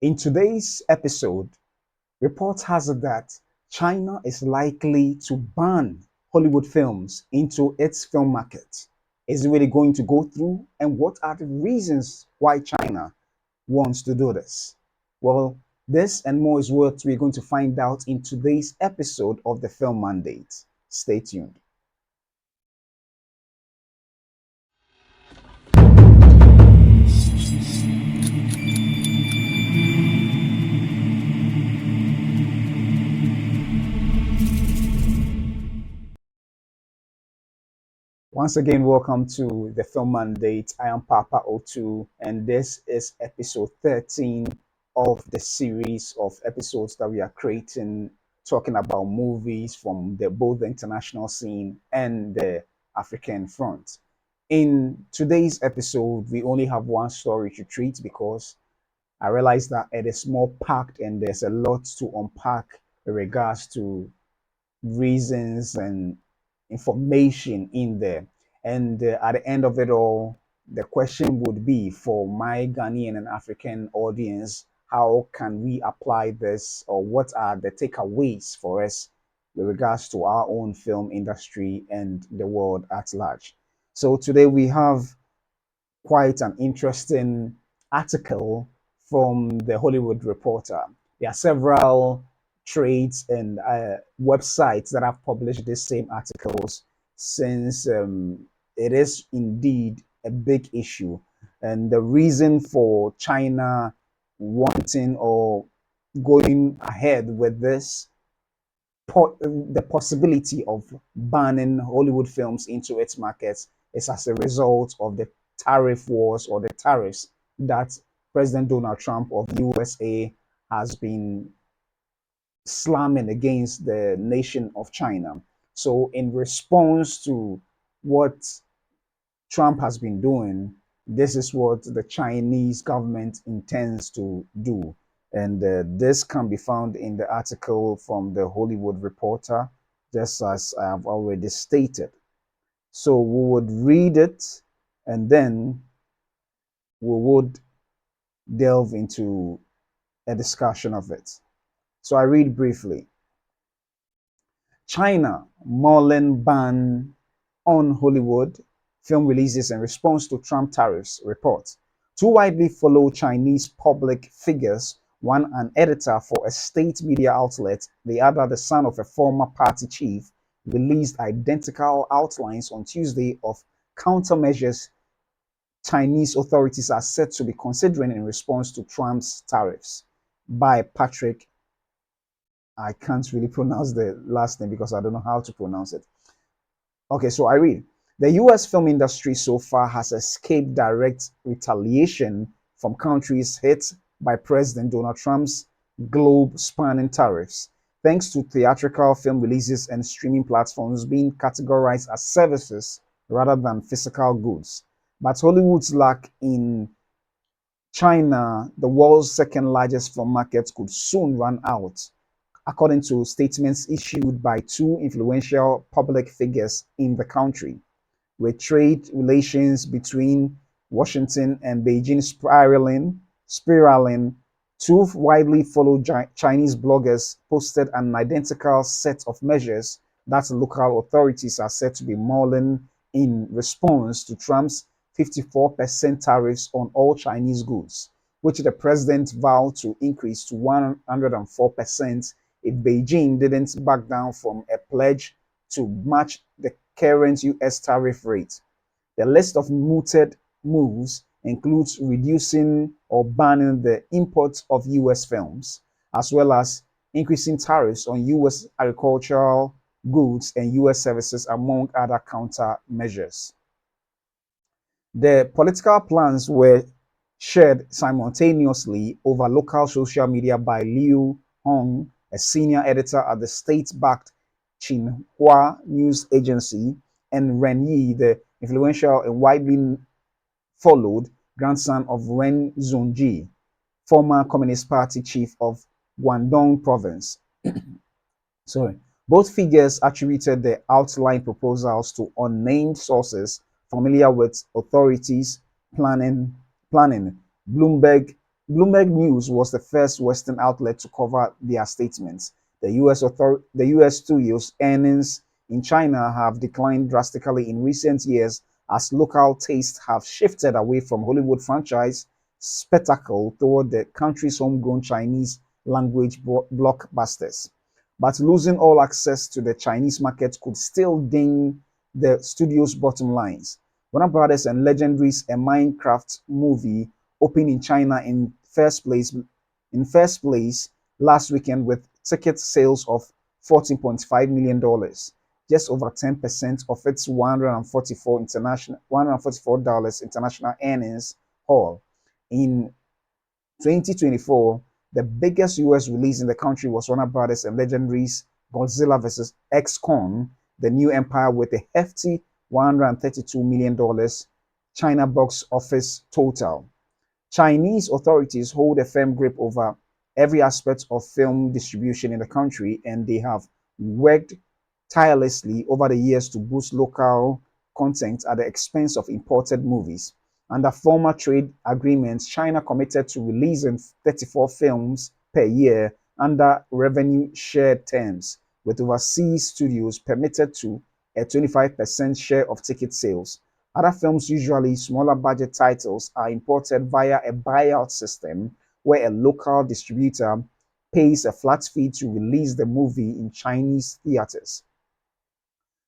In today's episode, reports has it that China is likely to ban Hollywood films into its film market. Is it really going to go through? And what are the reasons why China wants to do this? Well, this and more is what we're going to find out in today's episode of the Film Mandate. Stay tuned. Once again, welcome to the Film Mandate. I am Papa O2, and this is episode 13 of the series of episodes that we are creating, talking about movies from both the international scene and the African front. In today's episode, we only have one story to treat because I realize that it is more packed and there's a lot to unpack in regards to reasons and information in there. And at the end of it all, the question would be for my Ghanaian and African audience, how can we apply this, or what are the takeaways for us with regards to our own film industry and the world at large? So today we have quite an interesting article from the Hollywood Reporter. There are several trades and websites that have published these same articles since it is indeed a big issue. And the reason for China wanting or going ahead with this, the possibility of banning Hollywood films into its markets is as a result of the tariff wars or the tariffs that President Donald Trump of USA has been slamming against the nation of China. So, in response to what Trump has been doing, this is what the Chinese government intends to do. And this can be found in the article from the Hollywood Reporter, just as I have already stated. So we would read it and then we would delve into a discussion of it. So I read briefly. China mulling ban on Hollywood film releases in response to Trump tariffs, report. Two widely followed Chinese public figures, one an editor for a state media outlet, the other the son of a former party chief, released identical outlines on Tuesday of countermeasures Chinese authorities are said to be considering in response to Trump's tariffs. By Patrick, I can't really pronounce the last name because I don't know how to pronounce it. Okay, so I read. The US film industry so far has escaped direct retaliation from countries hit by President Donald Trump's globe spanning tariffs, thanks to theatrical film releases and streaming platforms being categorized as services rather than physical goods. But Hollywood's lack in China, the world's second largest film market, could soon run out, according to statements issued by two influential public figures in the country. With trade relations between Washington and Beijing spiraling, two widely followed Chinese bloggers posted an identical set of measures that local authorities are said to be mulling in response to Trump's 54% tariffs on all Chinese goods, which the president vowed to increase to 104% if Beijing didn't back down from a pledge to match the current US tariff rate. The list of mooted moves includes reducing or banning the import of US films, as well as increasing tariffs on US agricultural goods and US services, among other countermeasures. The political plans were shared simultaneously over local social media by Liu Hong, a senior editor at the state-backed Xinhua news agency, and Ren Yi, the influential and widely followed grandson of Ren Zhongji, former Communist Party chief of Guangdong province. Sorry. Both figures attributed the outlined proposals to unnamed sources familiar with authorities planning. Bloomberg Bloomberg News was the first Western outlet to cover their statements. The US studios' earnings in China have declined drastically in recent years as local tastes have shifted away from Hollywood franchise spectacle toward the country's homegrown Chinese language blockbusters. But losing all access to the Chinese market could still ding the studio's bottom lines. Warner Brothers and Legendary's A Minecraft movie opened in China in first place last weekend with ticket sales of $14.5 million, just over 10% of its $144 international earnings haul. In 2024, the biggest US release in the country was Warner Brothers and Legendary's Godzilla vs. X Kong, the new empire, with a hefty $132 million China box office total. Chinese authorities hold a firm grip over every aspect of film distribution in the country, and they have worked tirelessly over the years to boost local content at the expense of imported movies. Under former trade agreements, China committed to releasing 34 films per year under revenue share terms, with overseas studios permitted to a 25% share of ticket sales. Other films, usually smaller budget titles, are imported via a buyout system where a local distributor pays a flat fee to release the movie in Chinese theaters.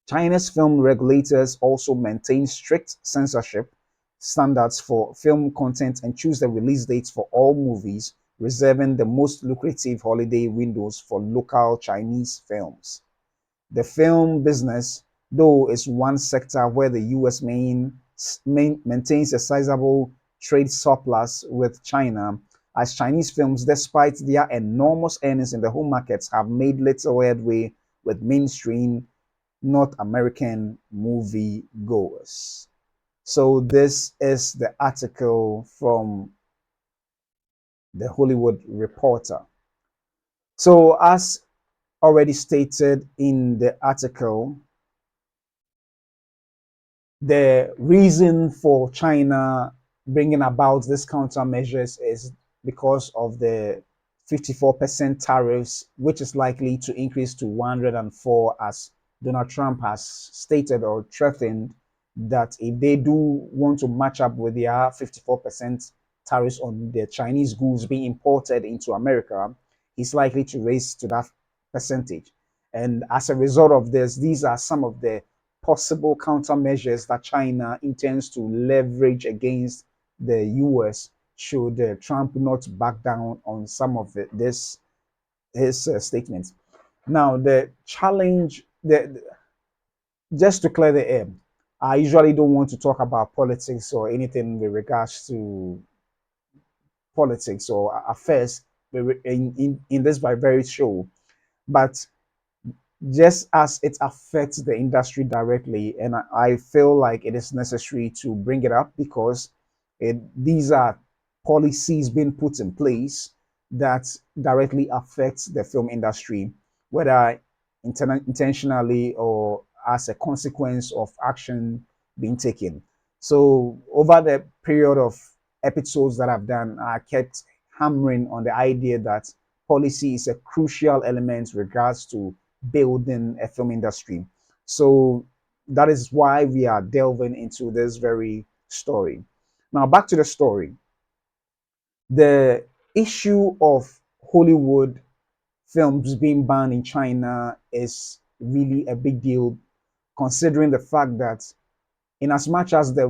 China's film regulators also maintain strict censorship standards for film content and choose the release dates for all movies, reserving the most lucrative holiday windows for local Chinese films. The film business, though, is one sector where the US maintains a sizable trade surplus with China, as Chinese films, despite their enormous earnings in the home markets, have made little headway with mainstream North American movie goers. So, this is the article from the Hollywood Reporter. So, as already stated in the article, the reason for China bringing about these countermeasures is because of the 54% tariffs, which is likely to increase to 104, as Donald Trump has stated or threatened that if they do want to match up with their 54% tariffs on the Chinese goods being imported into America, he's likely to raise to that percentage. And as a result of this, these are some of the possible countermeasures that China intends to leverage against the US should Trump not back down on some of his statements. Now, the challenge, just to clear the air, I usually don't want to talk about politics or anything with regards to politics or affairs in this by very show, but just as it affects the industry directly. And I feel like it is necessary to bring it up because these are policies being put in place that directly affects the film industry, whether intentionally or as a consequence of action being taken. So, over the period of episodes that I've done, I kept hammering on the idea that policy is a crucial element regards to building a film industry. So that is why we are delving into this very story. Now, back to the story. The issue of Hollywood films being banned in China is really a big deal, considering the fact that, in as much as the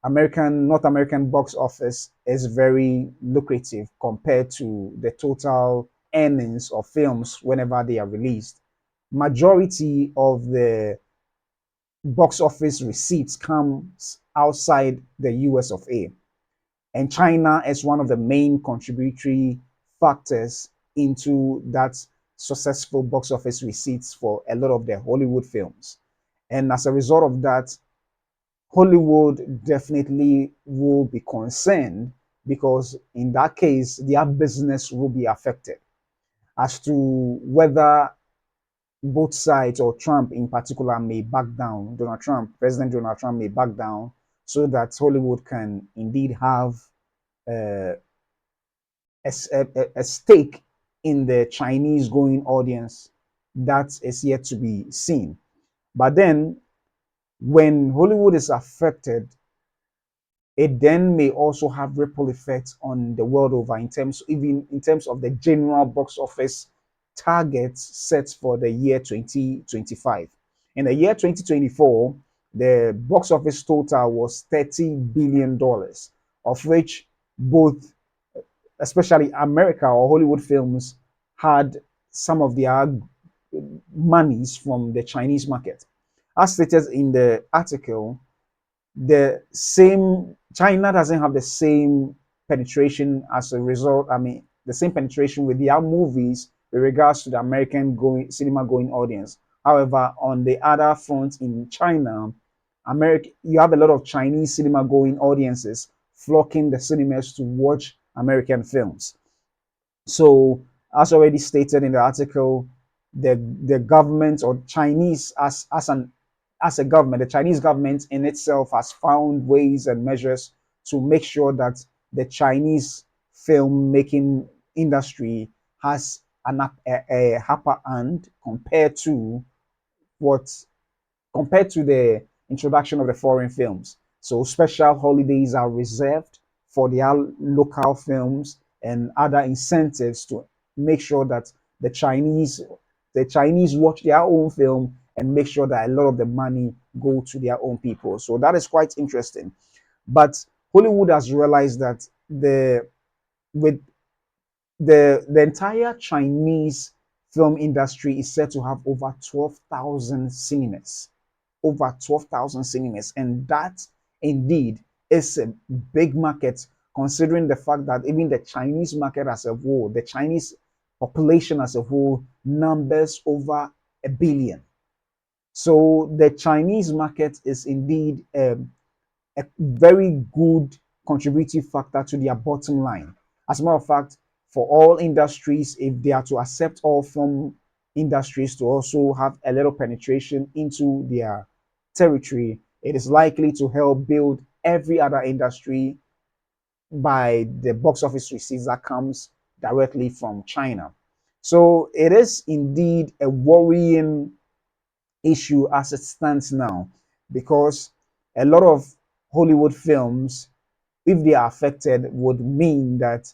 North American box office is very lucrative compared to the total earnings of films whenever they are released, majority of the box office receipts comes outside the US of A. And China is one of the main contributory factors into that successful box office receipts for a lot of the Hollywood films. And as a result of that, Hollywood definitely will be concerned because in that case, their business will be affected as to whether both sides or Trump in particular may back down. President Donald Trump may back down so that Hollywood can indeed have uh, a stake in the Chinese going audience. That is yet to be seen. But then, when Hollywood is affected, it then may also have ripple effects on the world over, in terms, even in terms of the general box office targets set for the year 2025. In the year 2024, the box office total was $30 billion, of which both, especially America or Hollywood films, had some of their monies from the Chinese market. As stated in the article, the same China doesn't have the same penetration as a result. I mean, the same penetration with their movies with regards to the American going cinema going audience. However, on the other front, in China, America, you have a lot of Chinese cinema going audiences flocking the cinemas to watch American films. So, as already stated in the article, the government, or Chinese as a government, the Chinese government in itself has found ways and measures to make sure that the Chinese filmmaking industry has a upper hand what compared to the introduction of the foreign films. So special holidays are reserved for their local films and other incentives to make sure that the Chinese the Chinese watch their own film and make sure that a lot of the money go to their own people. So that is quite interesting. But Hollywood has realized that the with the entire Chinese film industry is said to have over 12,000 cinemas, over 12,000 cinemas. And that indeed is a big market, considering the fact that even the Chinese market as a whole, the Chinese population as a whole, numbers over a billion. So the Chinese market is indeed a very good contributive factor to their bottom line. As a matter of fact, for all industries, if they are to accept all film industries to also have a little penetration into their territory, it is likely to help build every other industry by the box office receipts that comes directly from China. So it is indeed a worrying issue as it stands now, because a lot of Hollywood films, if they are affected, would mean that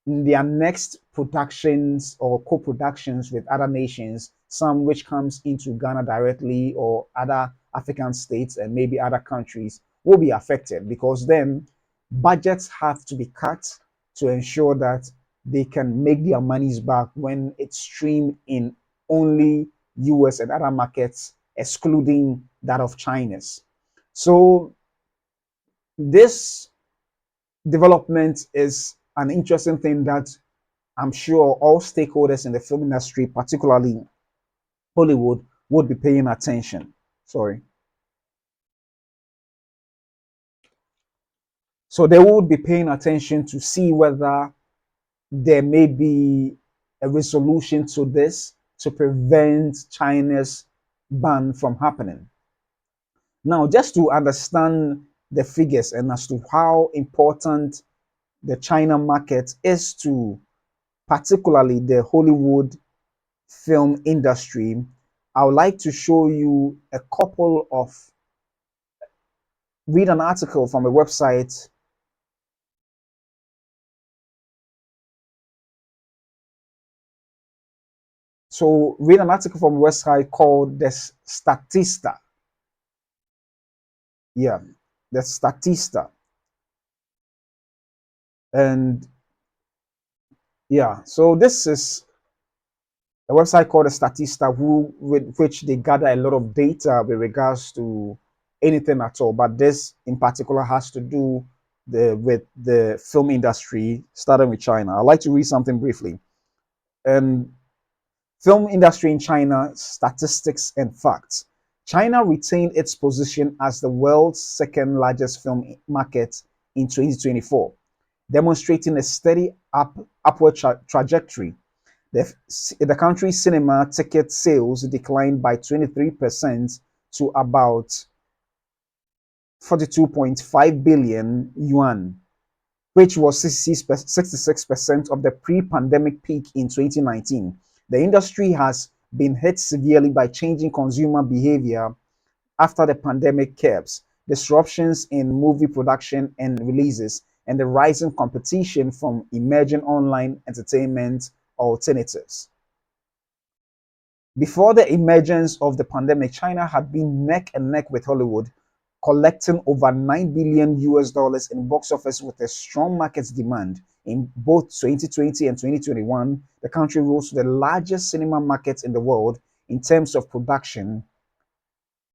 in their next productions or co-productions with other nations, some which comes into Ghana directly or other African states and maybe other countries, will be affected, because then budgets have to be cut to ensure that they can make their monies back when it's streamed in only US and other markets, excluding that of China's. So this development is an interesting thing that I'm sure all stakeholders in the film industry, particularly Hollywood, would be paying attention. Sorry. So they would be paying attention to see whether there may be a resolution to this to prevent China's ban from happening. Now, just to understand the figures and as to how important the China market is to particularly the Hollywood film industry, I would like to show you a couple of read an article from a website. So read an article from a website called the Statista. Yeah, the Statista. And yeah, so this is a website called the Statista, with which they gather a lot of data with regards to anything at all. But this in particular has to do with the film industry, starting with China. I'd like to read something briefly. And film industry in China, statistics and facts. China retained its position as the world's second largest film market in 2024, demonstrating a steady upward trajectory. The country's cinema ticket sales declined by 23% to about 42.5 billion yuan, which was 66% of the pre-pandemic peak in 2019. The industry has been hit severely by changing consumer behavior after the pandemic curbs, disruptions in movie production and releases, and the rising competition from emerging online entertainment alternatives. Before the emergence of the pandemic, China had been neck and neck with Hollywood, collecting over 9 billion US dollars in box office with a strong market demand. In both 2020 and 2021, the country rose to the largest cinema market in the world in terms of production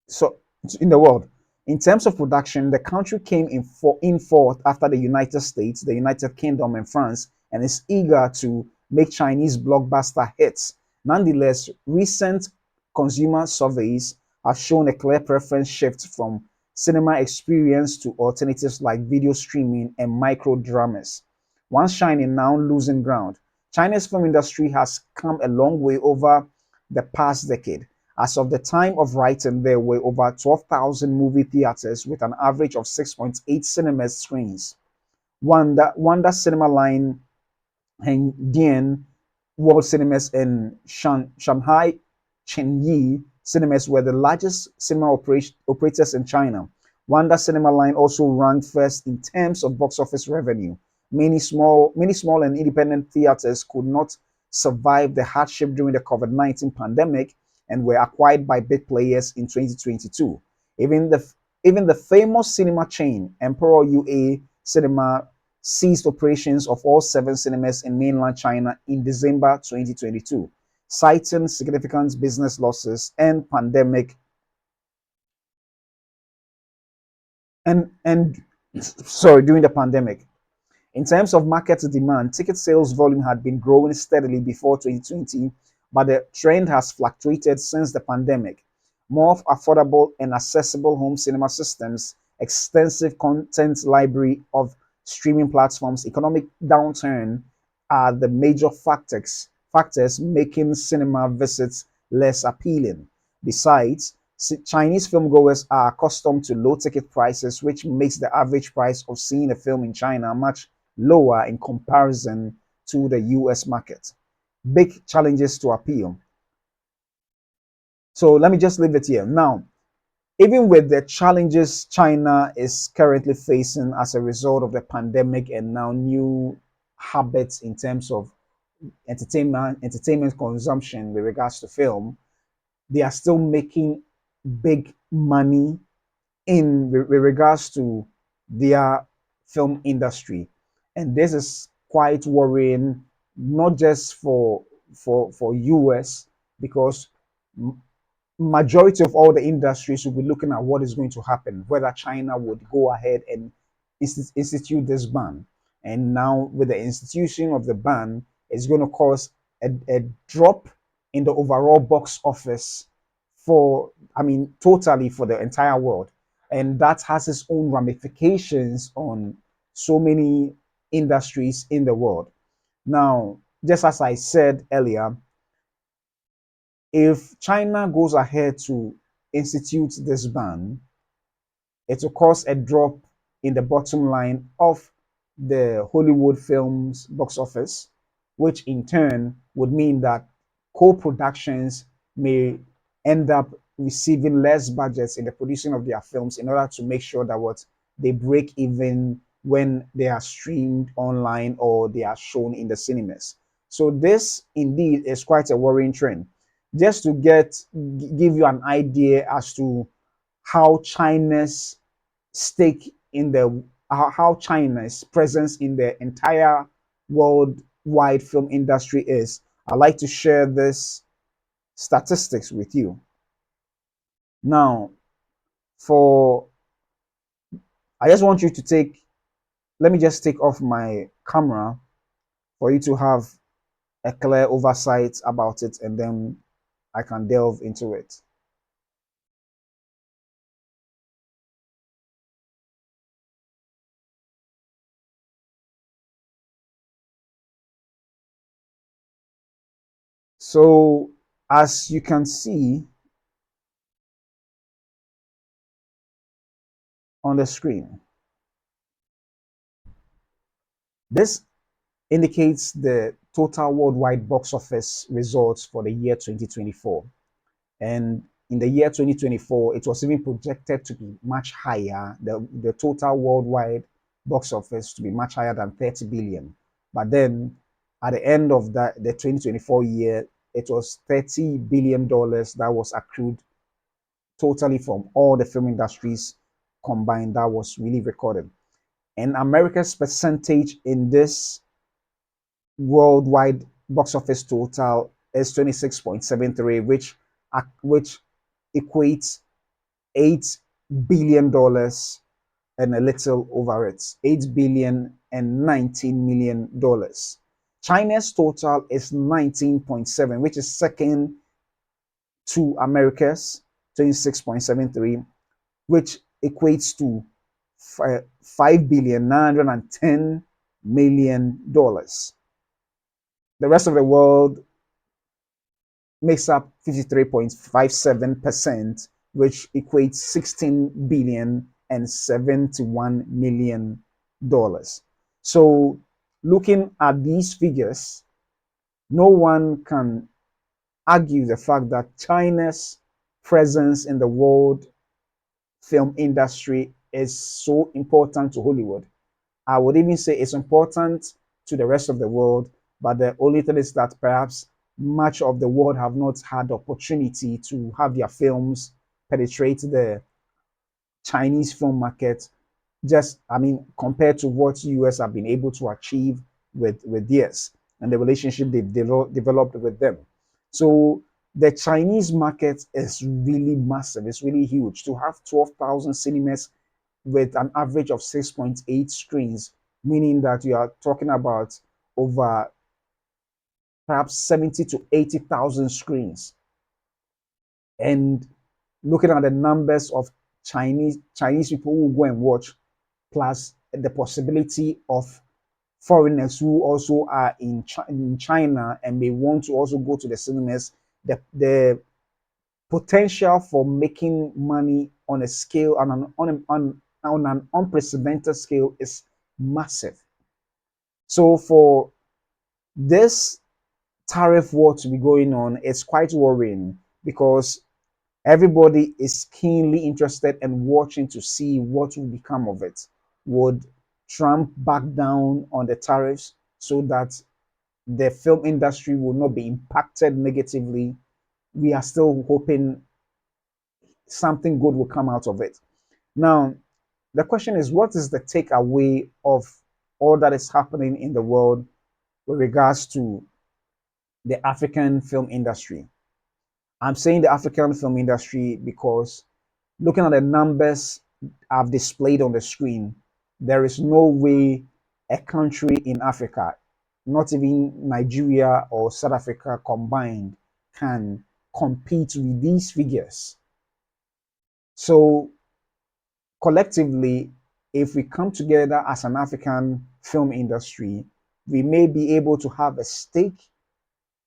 so in the world. In terms of production, the country came in fourth after the United States, the United Kingdom, and France, and is eager to make Chinese blockbuster hits. Nonetheless, recent consumer surveys have shown a clear preference shift from cinema experience to alternatives like video streaming and micro dramas. Once shining, now losing ground. China's film industry has come a long way over the past decade. As of the time of writing, there were over 12,000 movie theaters with an average of 6.8 cinema screens. Wanda Cinema Line Hengdian World Cinemas and Shanghai Chenyi Cinemas were the largest cinema operators in China. Wanda Cinema Line also ranked first in terms of box office revenue. Many small and independent theaters could not survive the hardship during the COVID-19 pandemic and were acquired by big players in 2022. Even the even the famous cinema chain Emperor UA Cinema ceased operations of all seven cinemas in mainland China in December 2022, citing significant business losses and pandemic and sorry during the pandemic. In terms of market demand, ticket sales volume had been growing steadily before 2020, but the trend has fluctuated since the pandemic. More affordable and accessible home cinema systems, extensive content library of streaming platforms, economic downturn are the major factors making cinema visits less appealing. Besides, Chinese filmgoers are accustomed to low ticket prices, which makes the average price of seeing a film in China much lower in comparison to the US market. Big challenges to appeal. So let me just leave it here. Now, even with the challenges China is currently facing as a result of the pandemic and now new habits in terms of entertainment consumption with regards to film, they are still making big money in with regards to their film industry, and this is quite worrying, not just for us, because majority of all the industries will be looking at what is going to happen, whether China would go ahead and institute this ban. And now, with the institution of the ban, it's going to cause a drop in the overall box office for, I mean, totally for the entire world. And that has its own ramifications on so many industries in the world. Now, just as I said earlier, if China goes ahead to institute this ban, it will cause a drop in the bottom line of the Hollywood films box office, which in turn would mean that co-productions may end up receiving less budgets in the producing of their films in order to make sure that what they break even when they are streamed online or they are shown in the cinemas. So this indeed is quite a worrying trend. Just to give you an idea as to how China's stake in the how China's presence in the entire worldwide film industry is, I'd like to share this statistics with you. Now, for I just want you to let me just take off my camera for you to have a clear oversight about it, and then I can delve into it. So, as you can see on the screen, This indicates the total worldwide box office results for the year 2024. And in the year 2024, it was even projected to be much higher, the total worldwide box office to be much higher than 30 billion. But then at the end of the 2024 year, it was $30 billion that was accrued totally from all the film industries combined that was really recorded. And America's percentage in this worldwide box office total is 26.73, which equates $8 billion and a little over it, 8 billion and $19 million. China's total is 19.7, which is second to America's 26.73, which equates to $5 billion 910 million. The rest of the world makes up 53.57%, which equates $16 billion and $71 million. So, looking at these figures, no one can argue the fact that China's presence in the world film industry is so important to Hollywood. I would even say it's important to the rest of the world, but the only thing is that perhaps much of the world have not had the opportunity to have their films penetrate the Chinese film market. Just, I mean, compared to what US have been able to achieve with theirs and the relationship they've developed with them. So the Chinese market is really massive. It's really huge. To have 12,000 cinemas with an average of 6.8 screens, meaning that you are talking about over perhaps 70 to 80,000 screens. And looking at the numbers of Chinese people who go and watch, plus the possibility of foreigners who also are in China and may want to also go to the cinemas, the potential for making money on a scale on an unprecedented scale is massive. So for this tariff war to be going on, it's quite worrying because everybody is keenly interested and watching to see what will become of it. Would Trump back down on the tariffs so that the film industry will not be impacted negatively? We are still hoping something good will come out of it. Now, the question is, what is the takeaway of all that is happening in the world with regards to the African film industry? I'm saying the African film industry because looking at the numbers I've displayed on the screen, there is no way a country in Africa, not even Nigeria or South Africa combined, can compete with these figures. So collectively, if we come together as an African film industry, we may be able to have a stake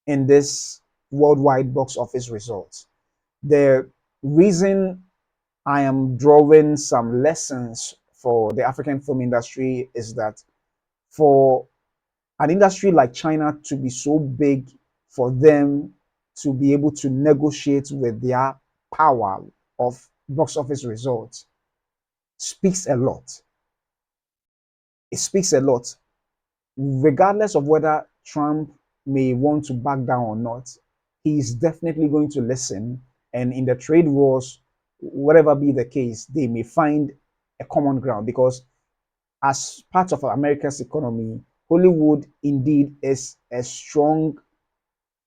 in this worldwide box office results. The reason I am drawing some lessons for the African film industry is that for an industry like China to be so big, for them to be able to negotiate with their power of box office results speaks a lot. It speaks a lot. Regardless of whether Trump may want to back down or not, he is definitely going to listen. And in the trade wars, whatever be the case, they may find a common ground because, as part of America's economy, Hollywood indeed is a strong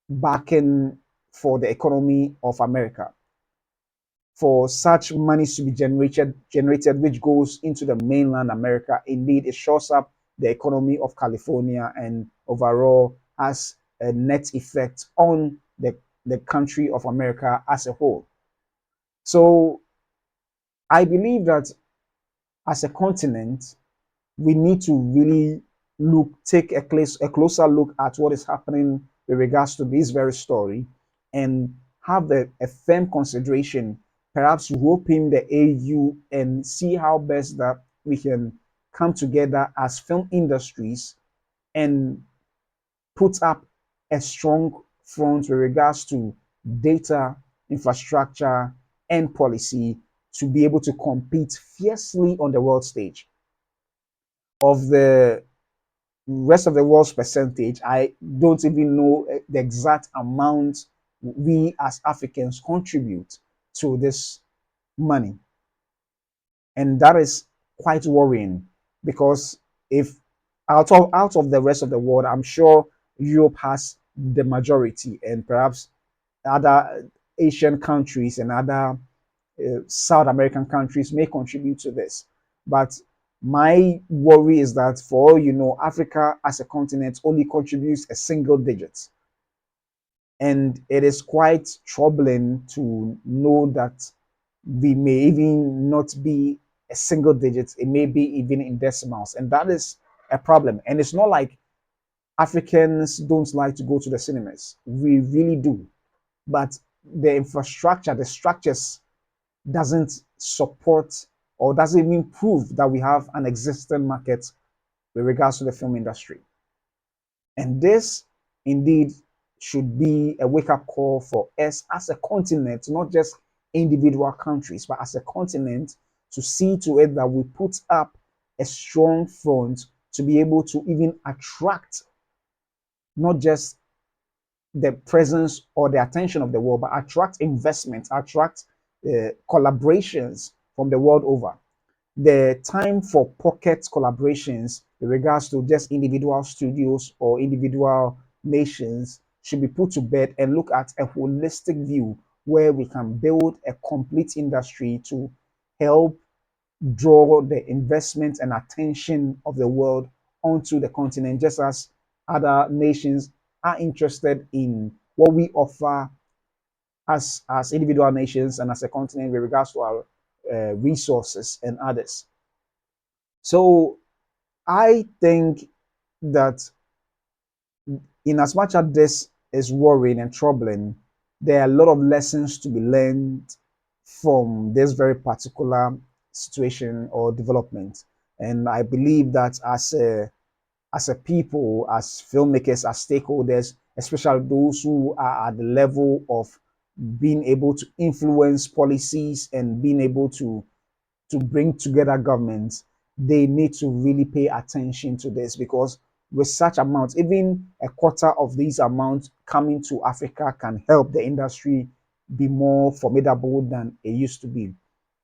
backing for the economy of America. For such monies to be generated, which goes into the mainland America, indeed it shows up the economy of California and overall has a net effect on the country of America as a whole. So I believe that as a continent, we need to really take a closer look at what is happening with regards to this very story and have a firm consideration, perhaps rope in the AU and see how best that we can come together as film industries and put up a strong front with regards to data, infrastructure, and policy to be able to compete fiercely on the world stage. Of the rest of the world's percentage, I don't even know the exact amount we as Africans contribute to this money. And that is quite worrying because if out of the rest of the world, I'm sure Europe has the majority, and perhaps other Asian countries and other South American countries may contribute to this. But my worry is that, for all you know, Africa as a continent only contributes a single digit. And it is quite troubling to know that we may even not be a single digit, it may be even in decimals. And that is a problem. And it's not like Africans don't like to go to the cinemas. We really do. But the infrastructure, the structures doesn't support or doesn't even prove that we have an existing market with regards to the film industry. And this indeed should be a wake up call for us as a continent, not just individual countries, but as a continent, to see to it that we put up a strong front to be able to even attract not just the presence or the attention of the world, but attract investment, attract collaborations from the world over. The time for pocket collaborations with regards to just individual studios or individual nations should be put to bed and look at a holistic view where we can build a complete industry to help draw the investment and attention of the world onto the continent, just as other nations are interested in what we offer as individual nations and as a continent with regards to our resources and others. So I think that in as much as this is worrying and troubling, there are a lot of lessons to be learned from this very particular situation or development. And I believe that as a people, as filmmakers, as stakeholders, especially those who are at the level of being able to influence policies and being able to bring together governments, they need to really pay attention to this, because with such amounts, even a quarter of these amounts coming to Africa can help the industry be more formidable than it used to be.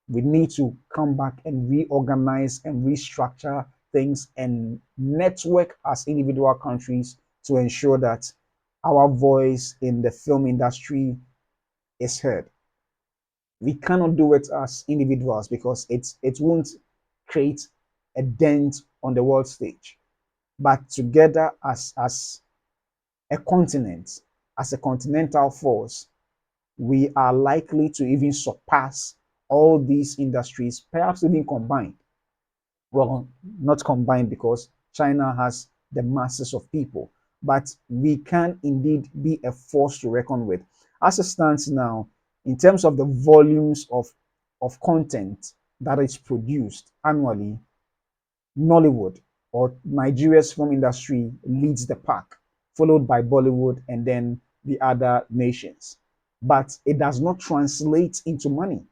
We need to come back and reorganize and restructure things and network as individual countries to ensure that our voice in the film industry is heard. We cannot do it as individuals because it won't create a dent on the world stage. But together as a continent, as a continental force, we are likely to even surpass all these industries, perhaps even combined. Well, not combined because China has the masses of people, but we can indeed be a force to reckon with. As it stands now, in terms of the volumes of content that is produced annually, Nollywood or Nigeria's film industry leads the pack, followed by Bollywood and then the other nations. But it does not translate into money.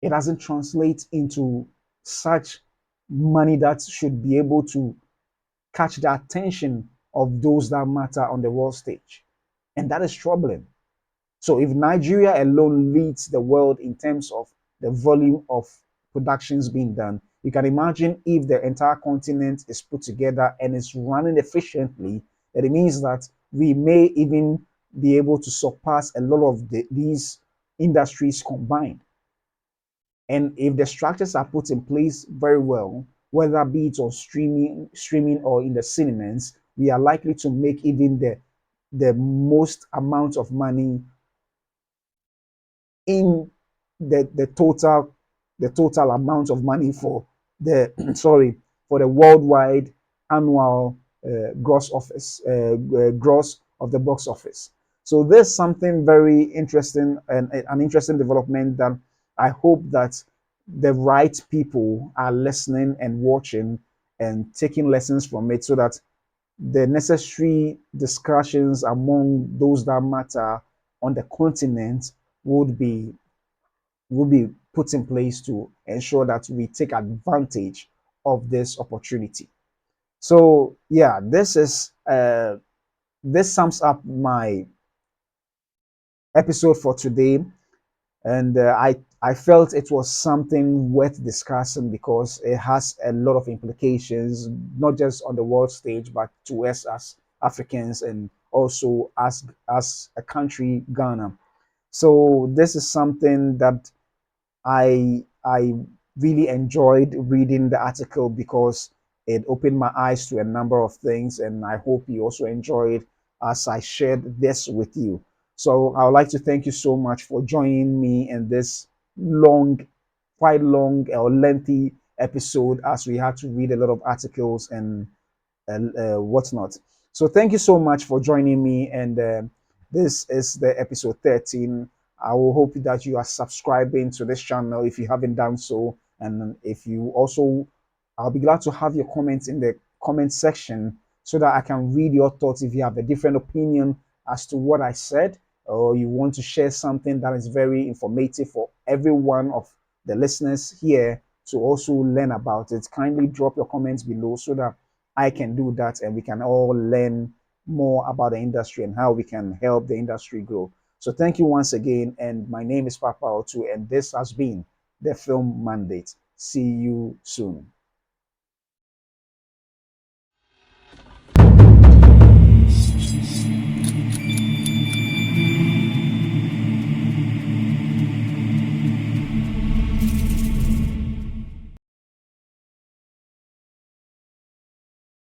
It doesn't translate into such money that should be able to catch the attention of those that matter on the world stage. And that is troubling. So if Nigeria alone leads the world in terms of the volume of productions being done, you can imagine if the entire continent is put together and is running efficiently, that it means that we may even be able to surpass a lot of these industries combined. And if the structures are put in place very well, whether be it on streaming or in the cinemas, we are likely to make even the most amount of money in the total amount of money for the sorry, for the worldwide annual gross of the box office. So there's something very interesting and an interesting development that I hope that the right people are listening and watching and taking lessons from it, so that the necessary discussions among those that matter on the continent would be would be put in place to ensure that we take advantage of this opportunity. So yeah, this sums up my episode for today, and I felt it was something worth discussing because it has a lot of implications, not just on the world stage, but to us as Africans and also as a country, Ghana. So this is something that I really enjoyed reading the article because it opened my eyes to a number of things, and I hope you also enjoyed as I shared this with you. So I would like to thank you so much for joining me in this long, quite long or lengthy episode as we had to read a lot of articles and whatnot. So thank you so much for joining me. And this is the episode 13. I will hope that you are subscribing to this channel if you haven't done so. And if you also, I'll be glad to have your comments in the comment section so that I can read your thoughts if you have a different opinion as to what I said, or you want to share something that is very informative for every one of the listeners here to also learn about it. Kindly drop your comments below so that I can do that and we can all learn more about the industry and how we can help the industry grow. So thank you once again. And my name is Papa Otu, and this has been the Film Mandate. See you soon.